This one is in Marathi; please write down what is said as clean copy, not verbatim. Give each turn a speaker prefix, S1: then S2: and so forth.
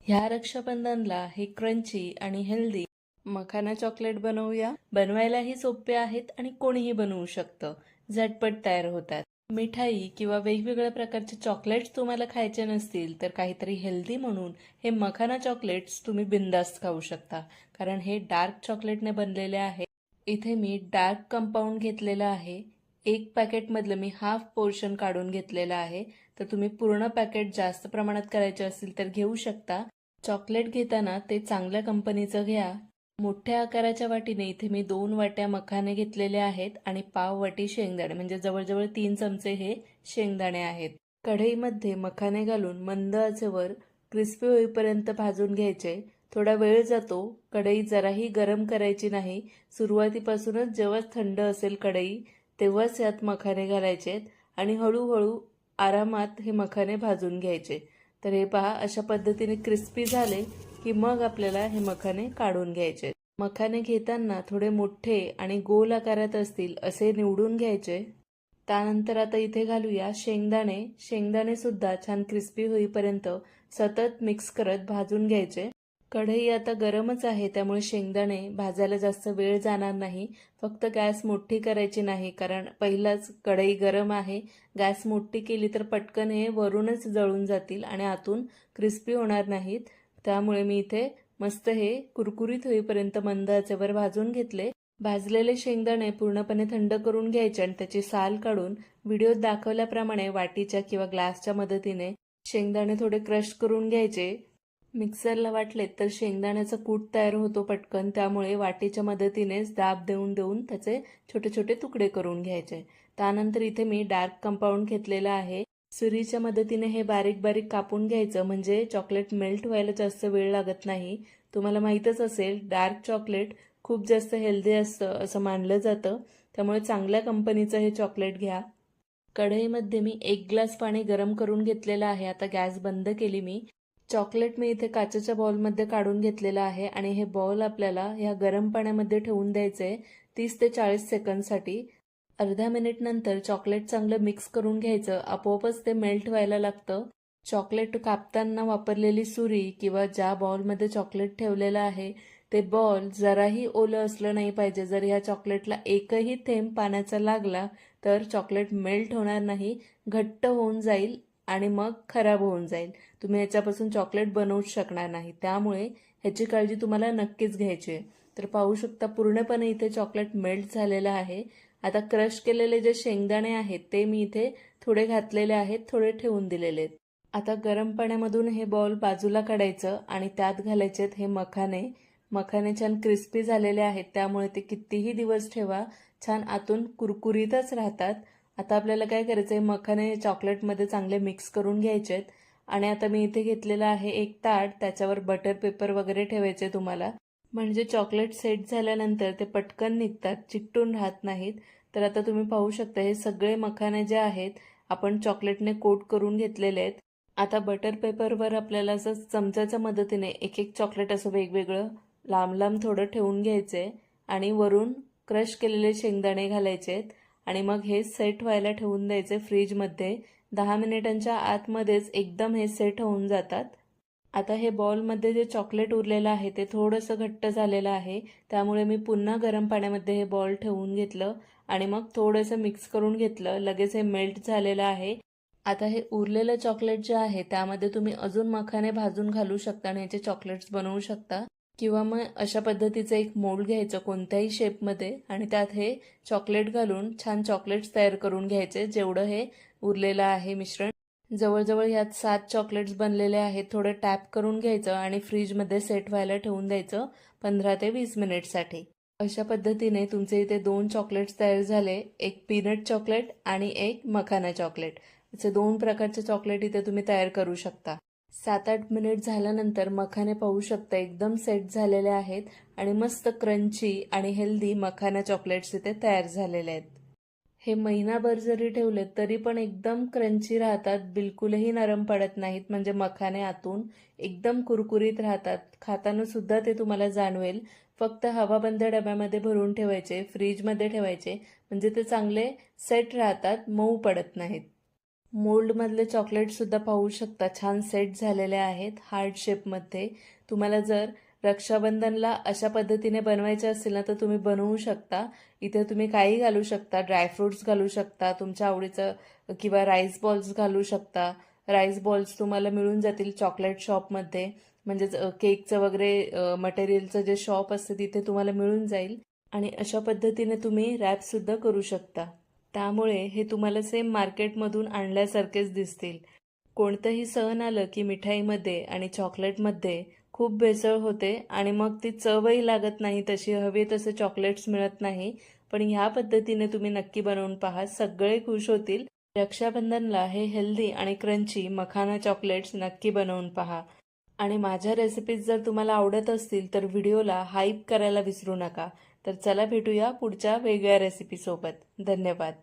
S1: ह्या रक्षाबंधनला हे क्रंची आणि हेल्दी मखाना चॉकलेट बनवूया। बनवायलाही सोपे आहेत आणि कोणीही बनवू शकतं, झटपट तयार होतात। मिठाई किंवा वेगवेगळ्या प्रकारचे चॉकलेट्स तुम्हाला खायचे नसतील तर काहीतरी हेल्दी म्हणून हे मखाना चॉकलेट्स तुम्ही बिंदास्त खाऊ शकता, कारण हे डार्क चॉकलेटने बनलेले आहे। इथे मी डार्क कंपाऊंड घेतलेला आहे। एक पॅकेटमधलं मी हाफ पोर्शन काढून घेतलेलं आहे, तर तुम्ही पूर्ण पॅकेट जास्त प्रमाणात करायचे असतील तर घेऊ शकता। चॉकलेट घेताना ते चांगल्या कंपनीचं घ्या। मोठ्या आकाराच्या वाटीने इथे मी 2 वाट्या मखाने घेतलेले आहेत आणि पाव वाटी शेंगदाणे, म्हणजे जवळजवळ 3 चमचे हे शेंगदाणे आहेत। कढईमध्ये मखाने घालून मंद आचेवर क्रिस्पी होईपर्यंत भाजून घ्यायचे। थोडा वेळ जातो, कढई जराही गरम करायची नाही। सुरुवातीपासूनच जेव्हा थंड असेल कढई तेव्हाच यात मखाने घालायचे आणि हळूहळू आरामात हे मखाने भाजून घ्यायचे। तर हे पहा, अशा पद्धतीने क्रिस्पी झाले की मग आपल्याला हे मखाने काढून घ्यायचे। मखाने घेताना थोडे मोठे आणि गोल आकारात असतील असे निवडून घ्यायचे। त्यानंतर आता इथे घालूया शेंगदाणे। शेंगदाणे सुद्धा छान क्रिस्पी होईपर्यंत सतत मिक्स करत भाजून घ्यायचे। कढई आता गरमच आहे, त्यामुळे शेंगदाणे भाजायला जास्त वेळ जाणार नाही। फक्त गॅस मोठी करायची नाही, कारण पहिलाच कढई गरम आहे। गॅस मोठी केली तर पटकन हे वरूनच जळून जातील आणि आतून क्रिस्पी होणार नाहीत। त्यामुळे मी इथे मस्त हे कुरकुरीत होईपर्यंत मंद आचेवर भाजून घेतले। भाजलेले शेंगदाणे पूर्णपणे थंड करून घ्यायचे आणि त्याची साल काढून व्हिडिओत दाखवल्याप्रमाणे वाटीच्या किंवा ग्लासच्या मदतीने शेंगदाणे थोडे क्रश करून घ्यायचे। मिक्सरला वाटले तर शेंगदाण्याचा कूट तयार होतो पटकन, त्यामुळे वाटीच्या मदतीनेच दाब देऊन देऊन त्याचे छोटे छोटे तुकडे करून घ्यायचे। त्यानंतर इथे मी डार्क कंपाऊंड घेतलेला आहे। सुरीच्या मदतीने हे बारीक बारीक कापून घ्यायचं, म्हणजे चॉकलेट मेल्ट व्हायला जास्त वेळ लागत नाही। तुम्हाला माहीतच असेल, डार्क चॉकलेट खूप जास्त हेल्दी असतं असं मानलं जातं, त्यामुळे चांगल्या कंपनीचं हे चॉकलेट घ्या। कढईमध्ये मी 1 ग्लास पाणी गरम करून घेतलेलं आहे। आता गॅस बंद केली मी। चॉकलेट मी इथे काचेच्या बाउलमध्ये काढून घेतलेलं आहे आणि हे बाउल आपल्याला ह्या गरम पाण्यामध्ये ठेवून द्यायचंय 30 ते 40 सेकंदसाठी। अर्धा मिनिट नंतर चॉकलेट चांगलं मिक्स करून घ्यायचं, आपोआपच ते मेल्ट व्हायला लागतं। चॉकलेट कापताना वापरलेली सुरी किंवा ज्या बाउलमध्ये चॉकलेट ठेवलेलं आहे ते बाउल जराही ओलं असलं नाही पाहिजे। जर ह्या चॉकलेटला एकही थेंब पाण्याचा लागला तर चॉकलेट मेल्ट होणार नाही, घट्ट होऊन जाईल आणि मग खराब होऊन जाईल। तुम्ही याच्यापासून चॉकलेट बनवूच शकणार नाही, त्यामुळे ह्याची काळजी तुम्हाला नक्कीच घ्यायची आहे। तर पाहू शकता, पूर्णपणे इथे चॉकलेट मेल्ट झालेलं आहे। आता क्रश केलेले जे शेंगदाणे आहेत ते मी इथे थोडे घातलेले आहेत, थोडे ठेवून दिलेले आहेत। आता गरम पाण्यामधून हे बाउल बाजूला काढायचं आणि त्यात घालायचे हे मखाने। मखाने छान क्रिस्पी झालेले आहेत, त्यामुळे ते कितीही दिवस ठेवा छान आतून कुरकुरीतच राहतात। आता आपल्याला काय करायचं आहे, मखाने चॉकलेटमध्ये चांगले मिक्स करून घ्यायचे आहेत आणि आता मी इथे घेतलेलं आहे एक ताट, त्याच्यावर बटर पेपर वगैरे ठेवायचे तुम्हाला, म्हणजे चॉकलेट सेट झाल्यानंतर ते पटकन निघतात, चिकटून राहत नाहीत। तर आता तुम्ही पाहू शकता, हे सगळे मखाने जे आहेत आपण चॉकलेटने कोट करून घेतलेले आहेत। आता बटर पेपरवर आपल्याला असं चमच्याच्या मदतीने एक एक चॉकलेट असं वेगवेगळं लांब लांब थोडं ठेवून घ्यायचंय आणि वरून क्रश केलेले शेंगदाणे घालायचे आहेत आणि मग हे सेट व्हायला ठेवून द्यायचे फ्रीजमध्ये। 10 मिनिटांच्या आतमध्येच एकदम हे सेट होऊन जातात। आता हे बॉलमध्ये जे चॉकलेट उरलेलं आहे ते थोडंसं घट्ट झालेलं आहे, त्यामुळे मी पुन्हा गरम पाण्यामध्ये हे बॉल ठेवून घेतलं आणि मग थोडंसं मिक्स करून घेतलं। लगेच हे मेल्ट झालेलं आहे। आता हे उरलेलं चॉकलेट जे आहे त्यामध्ये तुम्ही अजून मखाने भाजून घालू शकता आणि याचे चॉकलेट्स बनवू शकता, किंवा मग अशा पद्धतीचं एक मोल्ड घ्यायचं कोणत्याही शेपमध्ये आणि त्यात हे चॉकलेट घालून छान चॉकलेट्स तयार करून घ्यायचे, जेवढं हे उरलेलं आहे मिश्रण। जवळजवळ यात 7 चॉकलेट्स बनलेले आहेत। थोडं टॅप करून घ्यायचं आणि फ्रीजमध्ये सेट व्हायला ठेवून द्यायचं 15 ते 20 मिनिटसाठी। अशा पद्धतीने तुमचे इथे 2 चॉकलेट्स तयार झाले, एक पीनट चॉकलेट आणि एक मखाना चॉकलेट। असे 2 प्रकारचे चॉकलेट इथे तुम्ही तयार करू शकता। 7-8 मिनिट झाल्यानंतर मखाने पाहू शकता एकदम सेट झालेले आहेत आणि मस्त क्रंची आणि हेल्दी मखाना चॉकलेट्स इथे तयार झालेले आहेत। हे महिनाभर जरी ठेवले तरी पण एकदम क्रंची राहतात, बिलकुलही नरम पडत नाहीत, म्हणजे मखाने आतून एकदम कुरकुरीत राहतात। खाताना सुद्धा ते तुम्हाला जाणवेल। फक्त हवाबंद डब्यामध्ये भरून ठेवायचे, फ्रीजमध्ये ठेवायचे, म्हणजे ते चांगले सेट राहतात, मऊ पडत नाहीत। मोल्डमधले चॉकलेटसुद्धा पाहू शकता, छान सेट झालेले आहेत हार्ट शेपमध्ये. तुम्हाला जर रक्षाबंधनला अशा पद्धतीने बनवायचे असतील ना, तर तुम्ही बनवू शकता. इथे तुम्ही काही घालू शकता, ड्रायफ्रुट्स घालू शकता, तुमच्या आवडीचं किंवा राईस बॉल्स घालू शकता. राईस बॉल्स तुम्हाला मिळून जातील चॉकलेट शॉपमध्ये, म्हणजेच केकचं वगैरे मटेरियलचं जे शॉप असते तिथे तुम्हाला मिळून जाईल. आणि अशा पद्धतीने तुम्ही रॅपसुद्धा करू शकता. त्यामुळे हे तुम्हाला सेम मार्केटमधून आणल्यासारखेच दिसतील. कोणतंही सण आलं की मिठाईमध्ये आणि चॉकलेटमध्ये खूप भेसळ होते आणि मग ती चवही लागत नाही, तशी हवी तसे चॉकलेट्स मिळत नाही. पण ह्या पद्धतीने तुम्ही नक्की बनवून पहा, सगळे खुश होतील. रक्षाबंधनला हे हेल्दी आणि क्रंची मखाना चॉकलेट्स नक्की बनवून पहा. आणि माझ्या रेसिपीज जर तुम्हाला आवडत असतील तर व्हिडिओला हाईप करायला विसरू नका. तर चला भेटूया पुढच्या वेगळ्या रेसिपीसोबत. धन्यवाद.